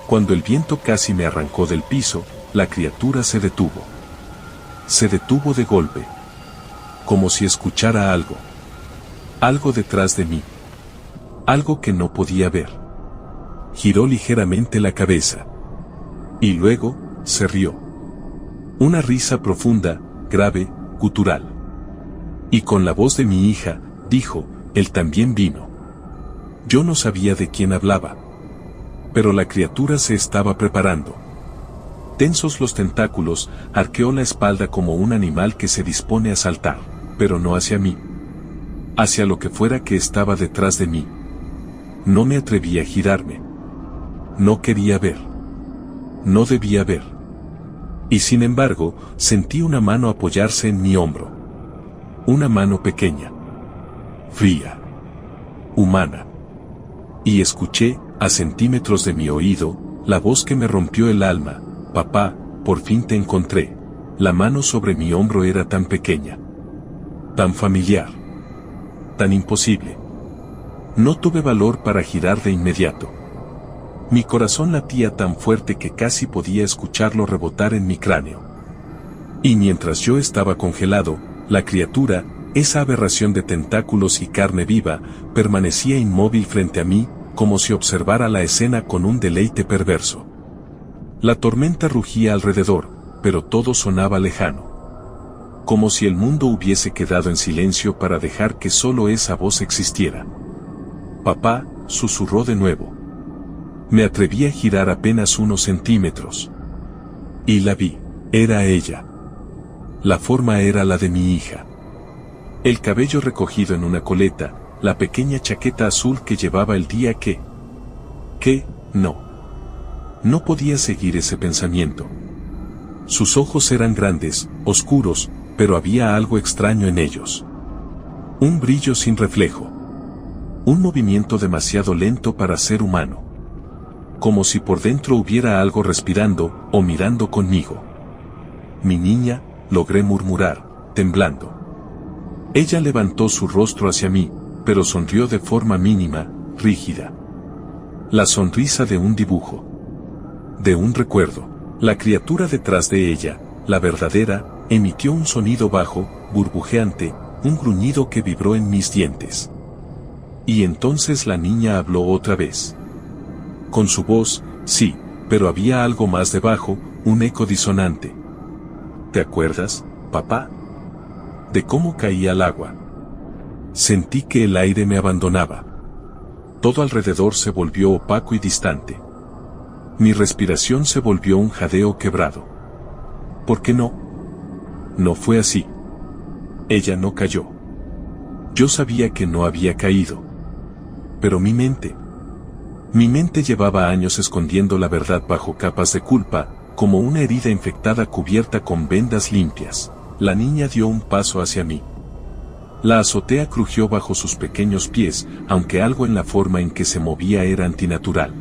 Cuando el viento casi me arrancó del piso, la criatura se detuvo. Se detuvo de golpe. Como si escuchara algo. Algo detrás de mí. Algo que no podía ver. Giró ligeramente la cabeza. Y luego, se rió. Una risa profunda, grave, gutural. Y con la voz de mi hija, dijo, él también vino. Yo no sabía de quién hablaba. Pero la criatura se estaba preparando. Tensos los tentáculos, arqueó la espalda como un animal que se dispone a saltar, pero no hacia mí. Hacia lo que fuera que estaba detrás de mí. No me atreví a girarme. No quería ver. No debía ver. Y sin embargo, sentí una mano apoyarse en mi hombro. Una mano pequeña. Fría. Humana. Y escuché, a centímetros de mi oído, la voz que me rompió el alma. Papá, por fin te encontré. La mano sobre mi hombro era tan pequeña. Tan familiar. Tan imposible. No tuve valor para girar de inmediato. Mi corazón latía tan fuerte que casi podía escucharlo rebotar en mi cráneo. Y mientras yo estaba congelado, la criatura, esa aberración de tentáculos y carne viva, permanecía inmóvil frente a mí, como si observara la escena con un deleite perverso. La tormenta rugía alrededor, pero todo sonaba lejano. Como si el mundo hubiese quedado en silencio para dejar que solo esa voz existiera. Papá, susurró de nuevo. Me atreví a girar apenas unos centímetros. Y la vi, era ella. La forma era la de mi hija. El cabello recogido en una coleta, la pequeña chaqueta azul que llevaba el día que... no. No podía seguir ese pensamiento. Sus ojos eran grandes, oscuros, pero había algo extraño en ellos. Un brillo sin reflejo. Un movimiento demasiado lento para ser humano. Como si por dentro hubiera algo respirando o mirando conmigo. Mi niña, logré murmurar, temblando. Ella levantó su rostro hacia mí, pero sonrió de forma mínima, rígida. La sonrisa de un dibujo. De un recuerdo. La criatura detrás de ella, la verdadera, emitió un sonido bajo, burbujeante, un gruñido que vibró en mis dientes. Y entonces la niña habló otra vez. Con su voz, sí, pero había algo más debajo, un eco disonante. ¿Te acuerdas, papá? De cómo caía al agua. Sentí que el aire me abandonaba. Todo alrededor se volvió opaco y distante. Mi respiración se volvió un jadeo quebrado. ¿Por qué no? No fue así. Ella no cayó. Yo sabía que no había caído. Pero mi mente llevaba años escondiendo la verdad bajo capas de culpa, como una herida infectada cubierta con vendas limpias. La niña dio un paso hacia mí. La azotea crujió bajo sus pequeños pies, aunque algo en la forma en que se movía era antinatural.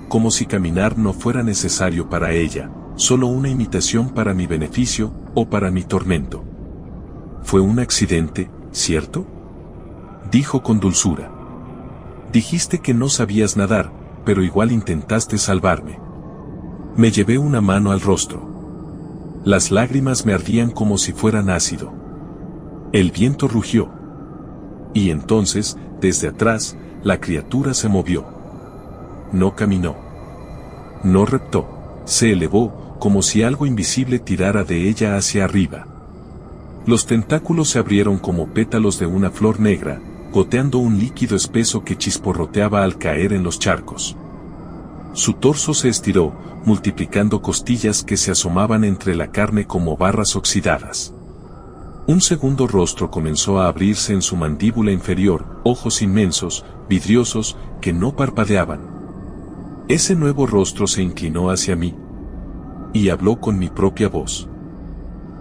Como si caminar no fuera necesario para ella, solo una imitación para mi beneficio, o para mi tormento. Fue un accidente, ¿cierto? Dijo con dulzura. Dijiste que no sabías nadar, pero igual intentaste salvarme. Me llevé una mano al rostro. Las lágrimas me ardían como si fueran ácido. El viento rugió. Y entonces, desde atrás, la criatura se movió. No caminó. No reptó. Se elevó, como si algo invisible tirara de ella hacia arriba. Los tentáculos se abrieron como pétalos de una flor negra, goteando un líquido espeso que chisporroteaba al caer en los charcos. Su torso se estiró, multiplicando costillas que se asomaban entre la carne como barras oxidadas. Un segundo rostro comenzó a abrirse en su mandíbula inferior, ojos inmensos, vidriosos, que no parpadeaban. Ese nuevo rostro se inclinó hacia mí. Y habló con mi propia voz.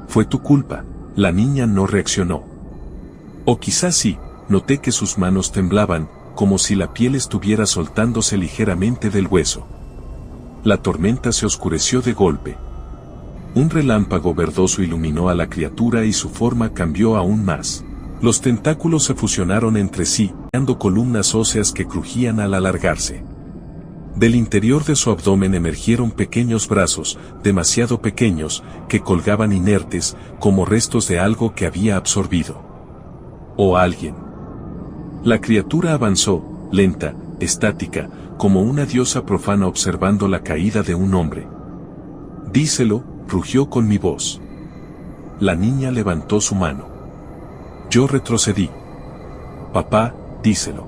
Fue tu culpa. La niña no reaccionó. O quizás sí, noté que sus manos temblaban, como si la piel estuviera soltándose ligeramente del hueso. La tormenta se oscureció de golpe. Un relámpago verdoso iluminó a la criatura y su forma cambió aún más. Los tentáculos se fusionaron entre sí, creando columnas óseas que crujían al alargarse. Del interior de su abdomen emergieron pequeños brazos, demasiado pequeños, que colgaban inertes, como restos de algo que había absorbido. O alguien. La criatura avanzó, lenta, estática, como una diosa profana observando la caída de un hombre. Díselo, rugió con mi voz. La niña levantó su mano. Yo retrocedí. Papá, díselo.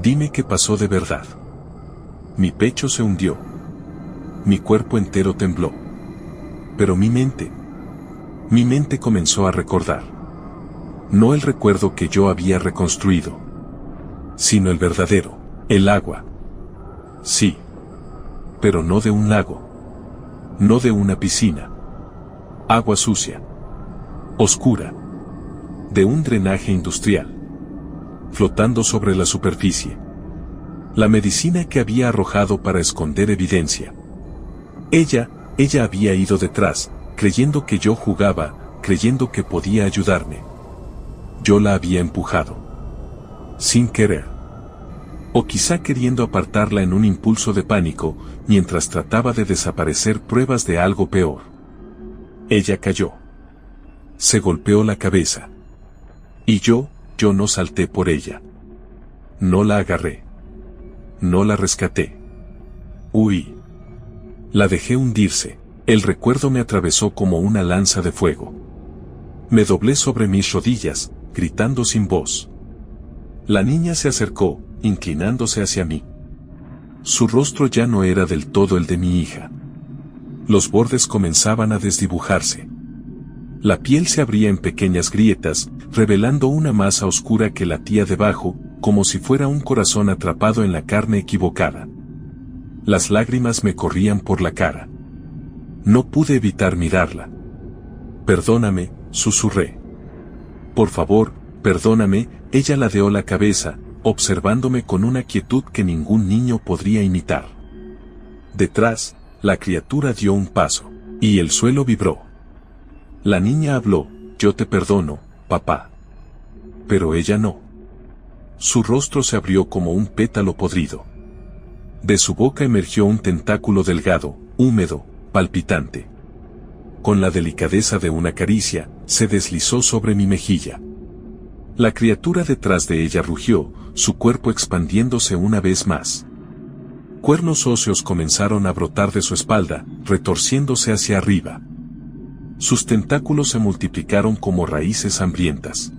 Dime qué pasó de verdad. Mi pecho se hundió. Mi cuerpo entero tembló. Pero mi mente comenzó a recordar. No el recuerdo que yo había reconstruido, sino el verdadero, el agua. Sí. Pero no de un lago. No de una piscina. Agua sucia. Oscura. De un drenaje industrial. Flotando sobre la superficie. La medicina que había arrojado para esconder evidencia. Ella había ido detrás, creyendo que yo jugaba, creyendo que podía ayudarme. Yo la había empujado. Sin querer. O quizá queriendo apartarla en un impulso de pánico, mientras trataba de desaparecer pruebas de algo peor. Ella cayó. Se golpeó la cabeza. Y yo no salté por ella. No la agarré. No la rescaté. Huí. La dejé hundirse. El recuerdo me atravesó como una lanza de fuego. Me doblé sobre mis rodillas, gritando sin voz. La niña se acercó, inclinándose hacia mí. Su rostro ya no era del todo el de mi hija. Los bordes comenzaban a desdibujarse. La piel se abría en pequeñas grietas, revelando una masa oscura que latía debajo, como si fuera un corazón atrapado en la carne equivocada. Las lágrimas me corrían por la cara. No pude evitar mirarla. Perdóname, susurré. Por favor, perdóname, ella ladeó la cabeza, observándome con una quietud que ningún niño podría imitar. Detrás, la criatura dio un paso, y el suelo vibró. La niña habló, yo te perdono, papá. Pero ella no. Su rostro se abrió como un pétalo podrido. De su boca emergió un tentáculo delgado, húmedo, palpitante. Con la delicadeza de una caricia, se deslizó sobre mi mejilla. La criatura detrás de ella rugió, su cuerpo expandiéndose una vez más. Cuernos óseos comenzaron a brotar de su espalda, retorciéndose hacia arriba. Sus tentáculos se multiplicaron como raíces hambrientas.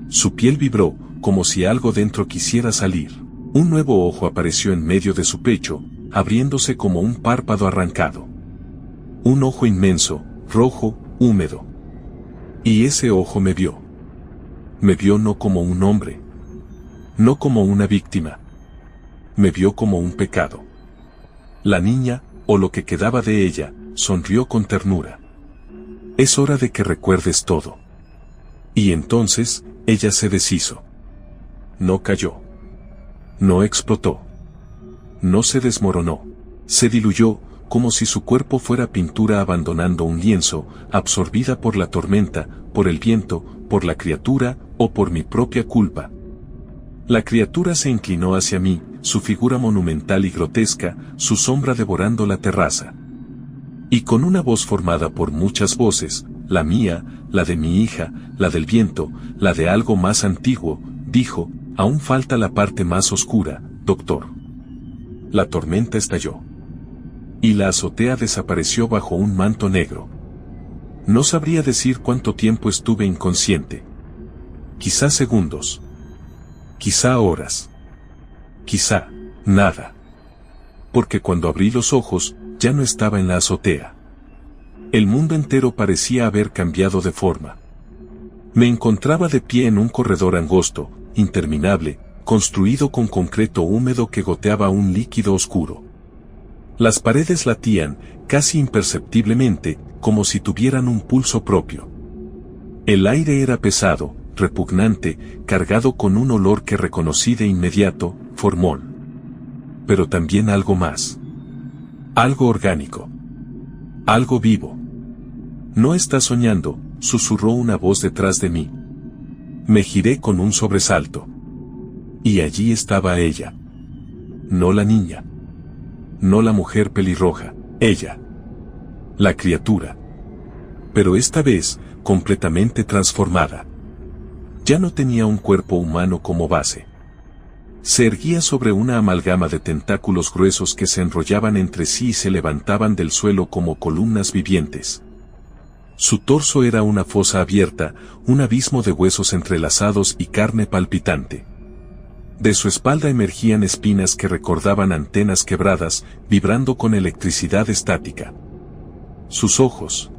Su piel vibró, como si algo dentro quisiera salir. Un nuevo ojo apareció en medio de su pecho, abriéndose como un párpado arrancado. Un ojo inmenso, rojo, húmedo. Y ese ojo me vio. Me vio no como un hombre. No como una víctima. Me vio como un pecado. La niña, o lo que quedaba de ella, sonrió con ternura. Es hora de que recuerdes todo. Y entonces, ella se deshizo. No cayó. No explotó. No se desmoronó. Se diluyó, como si su cuerpo fuera pintura abandonando un lienzo, absorbida por la tormenta, por el viento, por la criatura, o por mi propia culpa. La criatura se inclinó hacia mí, su figura monumental y grotesca, su sombra devorando la terraza. Y con una voz formada por muchas voces, la mía, la de mi hija, la del viento, la de algo más antiguo, dijo, aún falta la parte más oscura, doctor. La tormenta estalló. Y la azotea desapareció bajo un manto negro. No sabría decir cuánto tiempo estuve inconsciente. Quizá segundos. Quizá horas. Quizá nada. Porque cuando abrí los ojos, ya no estaba en la azotea. El mundo entero parecía haber cambiado de forma. Me encontraba de pie en un corredor angosto, interminable, construido con concreto húmedo que goteaba un líquido oscuro. Las paredes latían, casi imperceptiblemente, como si tuvieran un pulso propio. El aire era pesado, repugnante, cargado con un olor que reconocí de inmediato, formol. Pero también algo más. Algo orgánico. Algo vivo. No estás soñando, susurró una voz detrás de mí. Me giré con un sobresalto. Y allí estaba ella. No la niña. No la mujer pelirroja, ella. La criatura. Pero esta vez, completamente transformada. Ya no tenía un cuerpo humano como base. Se erguía sobre una amalgama de tentáculos gruesos que se enrollaban entre sí y se levantaban del suelo como columnas vivientes. Su torso era una fosa abierta, un abismo de huesos entrelazados y carne palpitante. De su espalda emergían espinas que recordaban antenas quebradas, vibrando con electricidad estática. Sus ojos.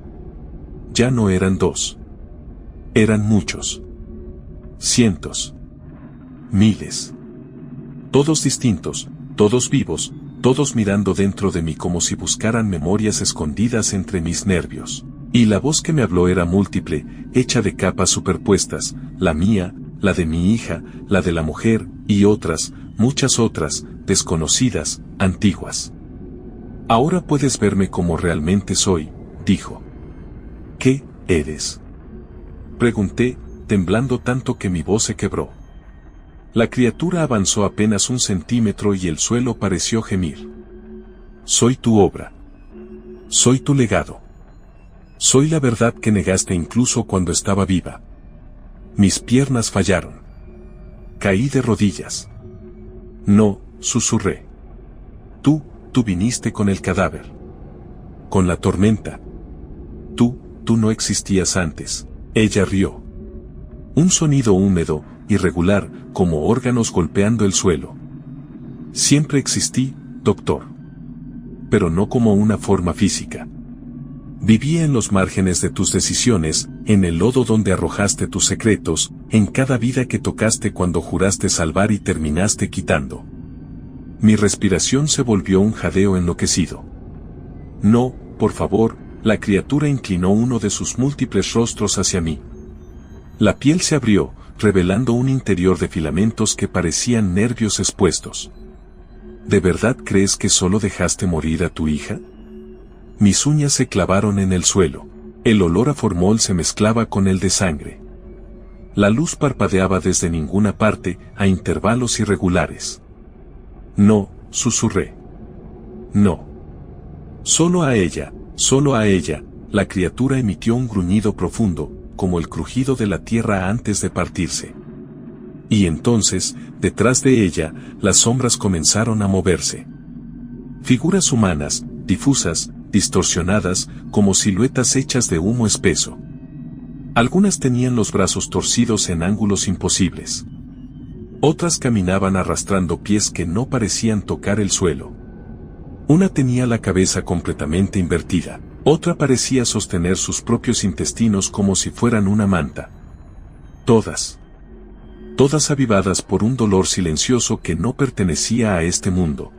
Ya no eran dos. Eran muchos. Cientos. Miles. Todos distintos, todos vivos, todos mirando dentro de mí como si buscaran memorias escondidas entre mis nervios. Y la voz que me habló era múltiple, hecha de capas superpuestas, la mía, la de mi hija, la de la mujer, y otras, muchas otras, desconocidas, antiguas. Ahora puedes verme como realmente soy, dijo. ¿Qué eres? Pregunté, temblando tanto que mi voz se quebró. La criatura avanzó apenas 1 centímetro y el suelo pareció gemir. Soy tu obra. Soy tu legado. Soy la verdad que negaste incluso cuando estaba viva. Mis piernas fallaron. Caí de rodillas. No, susurré. Tú viniste con el cadáver. Con la tormenta. Tú no existías antes. Ella rió. Un sonido húmedo, irregular, como órganos golpeando el suelo. Siempre existí, doctor. Pero no como una forma física. Vivía en los márgenes de tus decisiones, en el lodo donde arrojaste tus secretos, en cada vida que tocaste cuando juraste salvar y terminaste quitando. Mi respiración se volvió un jadeo enloquecido. No, por favor, la criatura inclinó uno de sus múltiples rostros hacia mí. La piel se abrió, revelando un interior de filamentos que parecían nervios expuestos. ¿De verdad crees que solo dejaste morir a tu hija? Mis uñas se clavaron en el suelo. El olor a formol se mezclaba con el de sangre. La luz parpadeaba desde ninguna parte, a intervalos irregulares. No, susurré. No. Solo a ella, la criatura emitió un gruñido profundo, como el crujido de la tierra antes de partirse. Y entonces, detrás de ella, las sombras comenzaron a moverse. Figuras humanas, difusas, distorsionadas, como siluetas hechas de humo espeso. Algunas tenían los brazos torcidos en ángulos imposibles. Otras caminaban arrastrando pies que no parecían tocar el suelo. Una tenía la cabeza completamente invertida, otra parecía sostener sus propios intestinos como si fueran una manta. Todas avivadas por un dolor silencioso que no pertenecía a este mundo.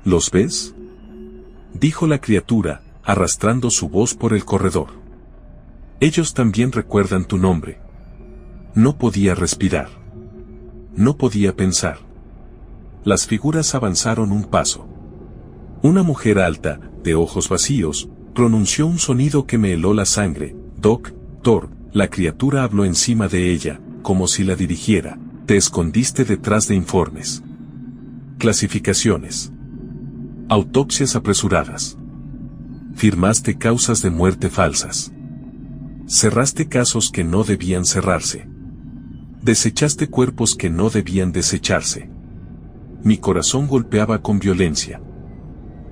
¿Los ves?, dijo la criatura, arrastrando su voz por el corredor. Ellos también recuerdan tu nombre. No podía respirar. No podía pensar. Las figuras avanzaron un paso. Una mujer alta, de ojos vacíos, pronunció un sonido que me heló la sangre. Doctor, la criatura habló encima de ella, como si la dirigiera. Te escondiste detrás de informes. Clasificaciones. Autopsias apresuradas. Firmaste causas de muerte falsas. Cerraste casos que no debían cerrarse. Desechaste cuerpos que no debían desecharse. Mi corazón golpeaba con violencia.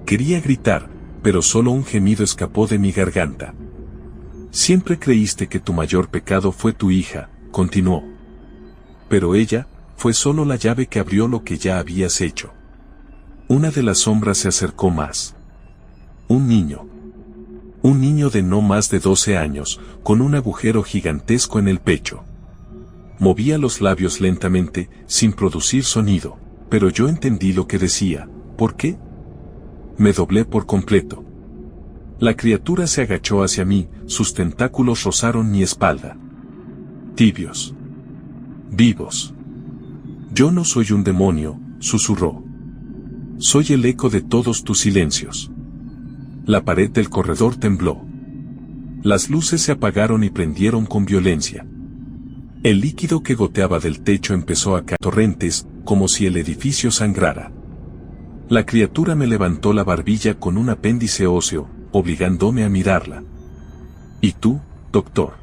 Quería gritar, pero solo un gemido escapó de mi garganta. Siempre creíste que tu mayor pecado fue tu hija, continuó. Pero ella, fue solo la llave que abrió lo que ya habías hecho. Una de las sombras se acercó más. Un niño. Un niño de no más de 12 años, con un agujero gigantesco en el pecho. Movía los labios lentamente, sin producir sonido, pero yo entendí lo que decía. ¿Por qué? Me doblé por completo. La criatura se agachó hacia mí, sus tentáculos rozaron mi espalda. Tibios. Vivos. Yo no soy un demonio, susurró. Soy el eco de todos tus silencios. La pared del corredor tembló. Las luces se apagaron y prendieron con violencia. El líquido que goteaba del techo empezó a caer torrentes, como si el edificio sangrara. La criatura me levantó la barbilla con un apéndice óseo, obligándome a mirarla. ¿Y tú, doctor?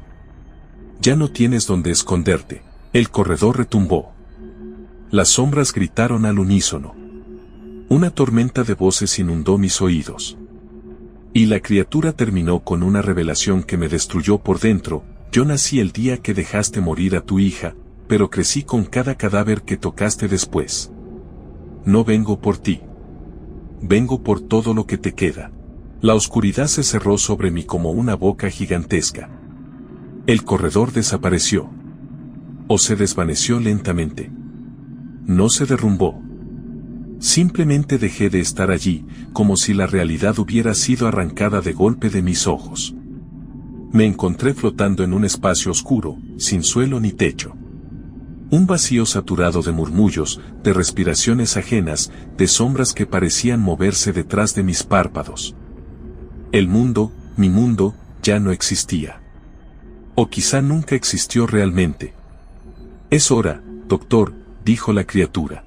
Ya no tienes dónde esconderte. El corredor retumbó. Las sombras gritaron al unísono. Una tormenta de voces inundó mis oídos. Y la criatura terminó con una revelación que me destruyó por dentro. Yo nací el día que dejaste morir a tu hija, pero crecí con cada cadáver que tocaste después. No vengo por ti. Vengo por todo lo que te queda. La oscuridad se cerró sobre mí como una boca gigantesca. El corredor desapareció. O se desvaneció lentamente. No se derrumbó. Simplemente dejé de estar allí, como si la realidad hubiera sido arrancada de golpe de mis ojos. Me encontré flotando en un espacio oscuro, sin suelo ni techo. Un vacío saturado de murmullos, de respiraciones ajenas, de sombras que parecían moverse detrás de mis párpados. El mundo, mi mundo, ya no existía. O quizá nunca existió realmente. Es hora, doctor, dijo la criatura.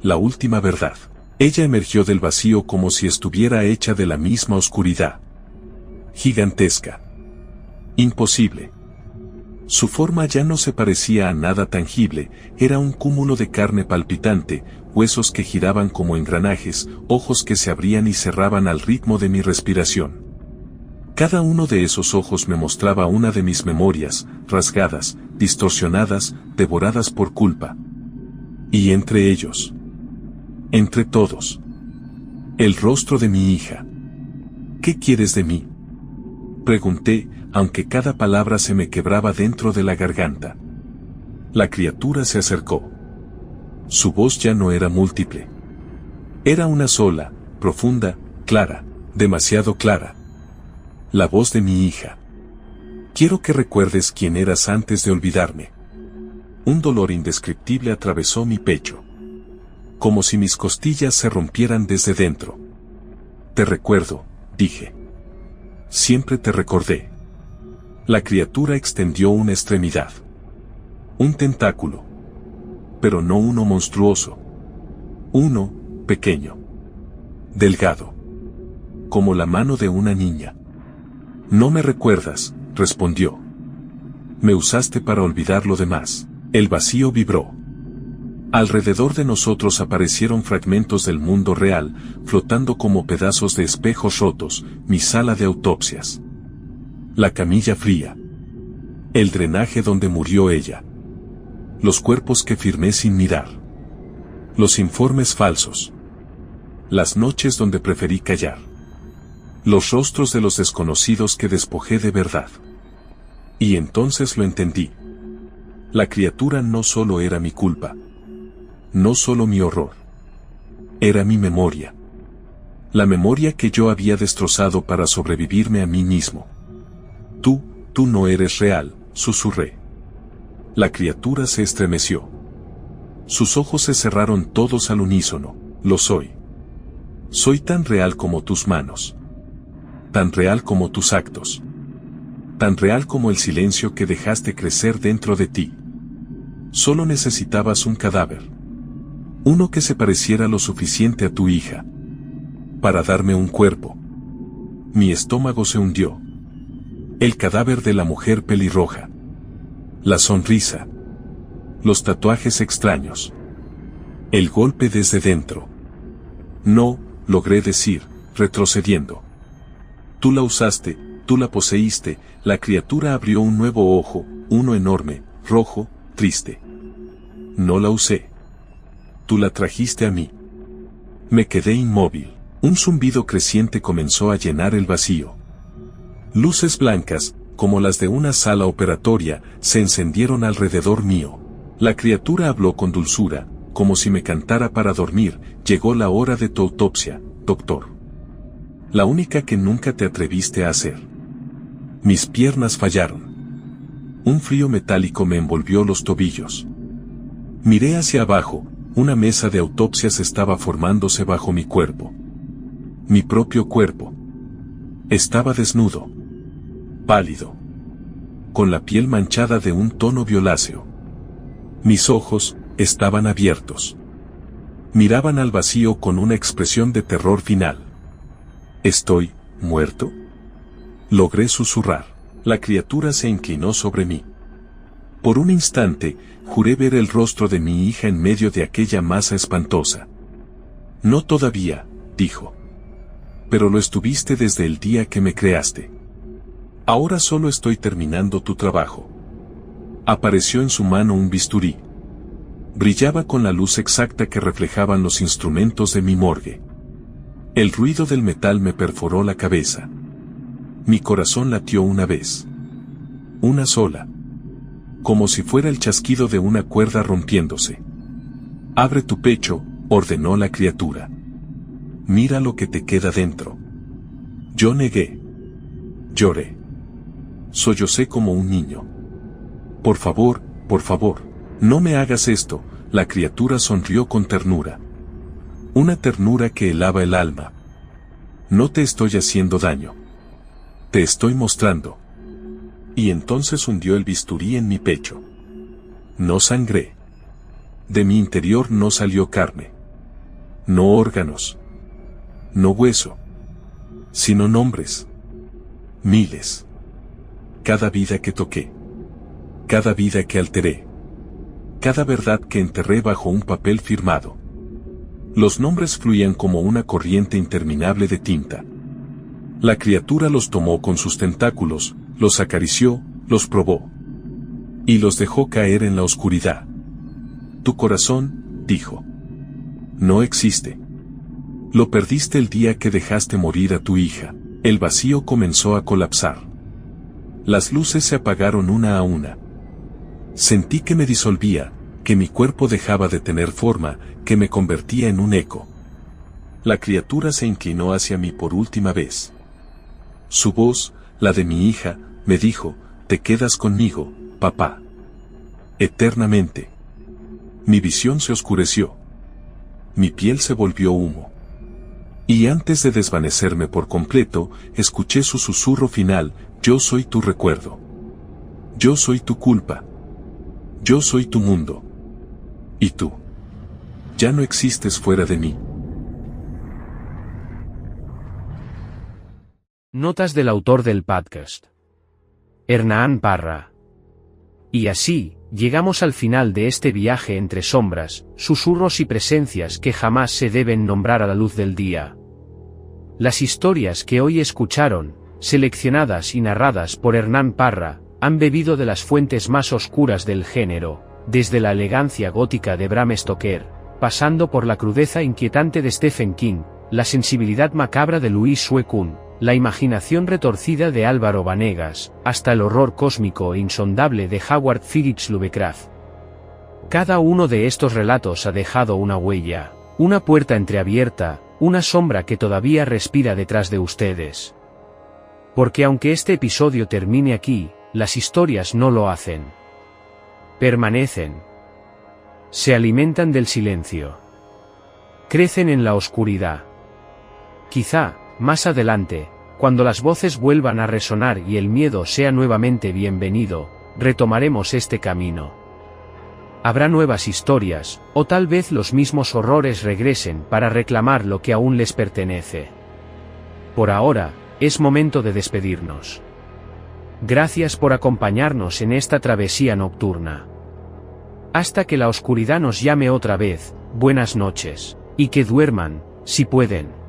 La última verdad. Ella emergió del vacío como si estuviera hecha de la misma oscuridad. Gigantesca. Imposible. Su forma ya no se parecía a nada tangible, era un cúmulo de carne palpitante, huesos que giraban como engranajes, ojos que se abrían y cerraban al ritmo de mi respiración. Cada uno de esos ojos me mostraba una de mis memorias, rasgadas, distorsionadas, devoradas por culpa. Y entre ellos, entre todos, el rostro de mi hija. ¿Qué quieres de mí?, pregunté, aunque cada palabra se me quebraba dentro de la garganta. La criatura se acercó. Su voz ya no era múltiple. Era una sola, profunda, clara, demasiado clara. La voz de mi hija. Quiero que recuerdes quién eras antes de olvidarme. Un dolor indescriptible atravesó mi pecho. Como si mis costillas se rompieran desde dentro. Te recuerdo, dije. Siempre te recordé. La criatura extendió una extremidad. Un tentáculo. Pero no uno monstruoso. Uno, pequeño. Delgado. Como la mano de una niña. No me recuerdas, respondió. Me usaste para olvidar lo demás. El vacío vibró. Alrededor de nosotros aparecieron fragmentos del mundo real, flotando como pedazos de espejos rotos, mi sala de autopsias. La camilla fría. El drenaje donde murió ella. Los cuerpos que firmé sin mirar. Los informes falsos. Las noches donde preferí callar. Los rostros de los desconocidos que despojé de verdad. Y entonces lo entendí. La criatura no solo era mi culpa. No solo mi horror. Era mi memoria. La memoria que yo había destrozado para sobrevivirme a mí mismo. Tú no eres real, susurré. La criatura se estremeció. Sus ojos se cerraron todos al unísono. Lo soy. Soy tan real como tus manos. Tan real como tus actos. Tan real como el silencio que dejaste crecer dentro de ti. Solo necesitabas un cadáver. Uno que se pareciera lo suficiente a tu hija. Para darme un cuerpo. Mi estómago se hundió. El cadáver de la mujer pelirroja. La sonrisa. Los tatuajes extraños. El golpe desde dentro. No, logré decir, retrocediendo. Tú la usaste, tú la poseíste. La criatura abrió un nuevo ojo, uno enorme, rojo, triste. No la usé. Tú la trajiste a mí. Me quedé inmóvil. Un zumbido creciente comenzó a llenar el vacío. Luces blancas, como las de una sala operatoria, se encendieron alrededor mío. La criatura habló con dulzura, como si me cantara para dormir. Llegó la hora de tu autopsia, doctor. La única que nunca te atreviste a hacer. Mis piernas fallaron. Un frío metálico me envolvió los tobillos. Miré hacia abajo, una mesa de autopsias estaba formándose bajo mi cuerpo. Mi propio cuerpo. Estaba desnudo. Pálido. Con la piel manchada de un tono violáceo. Mis ojos estaban abiertos. Miraban al vacío con una expresión de terror final. ¿Estoy muerto? Logré susurrar. La criatura se inclinó sobre mí. Por un instante, juré ver el rostro de mi hija en medio de aquella masa espantosa. No todavía, dijo. Pero lo estuviste desde el día que me creaste. Ahora solo estoy terminando tu trabajo. Apareció en su mano un bisturí. Brillaba con la luz exacta que reflejaban los instrumentos de mi morgue. El ruido del metal me perforó la cabeza. Mi corazón latió una vez. Una sola. Como si fuera el chasquido de una cuerda rompiéndose. Abre tu pecho, ordenó la criatura. Mira lo que te queda dentro. Yo negué. Lloré. Sollocé como un niño. Por favor, no me hagas esto, la criatura sonrió con ternura. Una ternura que helaba el alma. No te estoy haciendo daño. Te estoy mostrando. Y entonces hundió el bisturí en mi pecho. No sangré. De mi interior no salió carne. No órganos. No hueso. Sino nombres. Miles. Cada vida que toqué. Cada vida que alteré. Cada verdad que enterré bajo un papel firmado. Los nombres fluían como una corriente interminable de tinta. La criatura los tomó con sus tentáculos, los acarició, los probó. Y los dejó caer en la oscuridad. Tu corazón, dijo. No existe. Lo perdiste el día que dejaste morir a tu hija. El vacío comenzó a colapsar. Las luces se apagaron una a una. Sentí que me disolvía, que mi cuerpo dejaba de tener forma, que me convertía en un eco. La criatura se inclinó hacia mí por última vez. Su voz, la de mi hija, me dijo, te quedas conmigo, papá. Eternamente. Mi visión se oscureció. Mi piel se volvió humo. Y antes de desvanecerme por completo, escuché su susurro final, yo soy tu recuerdo. Yo soy tu culpa. Yo soy tu mundo. Y tú. Ya no existes fuera de mí. Notas del autor del podcast. Hernán Parra. Y así, llegamos al final de este viaje entre sombras, susurros y presencias que jamás se deben nombrar a la luz del día. Las historias que hoy escucharon, seleccionadas y narradas por Hernán Parra, han bebido de las fuentes más oscuras del género, desde la elegancia gótica de Bram Stoker, pasando por la crudeza inquietante de Stephen King, la sensibilidad macabra de Louis Sueckun, la imaginación retorcida de Álvaro Vanegas, hasta el horror cósmico e insondable de Howard Phillips Lovecraft. Cada uno de estos relatos ha dejado una huella, una puerta entreabierta, una sombra que todavía respira detrás de ustedes. Porque aunque este episodio termine aquí, las historias no lo hacen. Permanecen. Se alimentan del silencio. Crecen en la oscuridad. Quizá, más adelante, cuando las voces vuelvan a resonar y el miedo sea nuevamente bienvenido, retomaremos este camino. Habrá nuevas historias, o tal vez los mismos horrores regresen para reclamar lo que aún les pertenece. Por ahora, es momento de despedirnos. Gracias por acompañarnos en esta travesía nocturna. Hasta que la oscuridad nos llame otra vez, buenas noches, y que duerman, si pueden.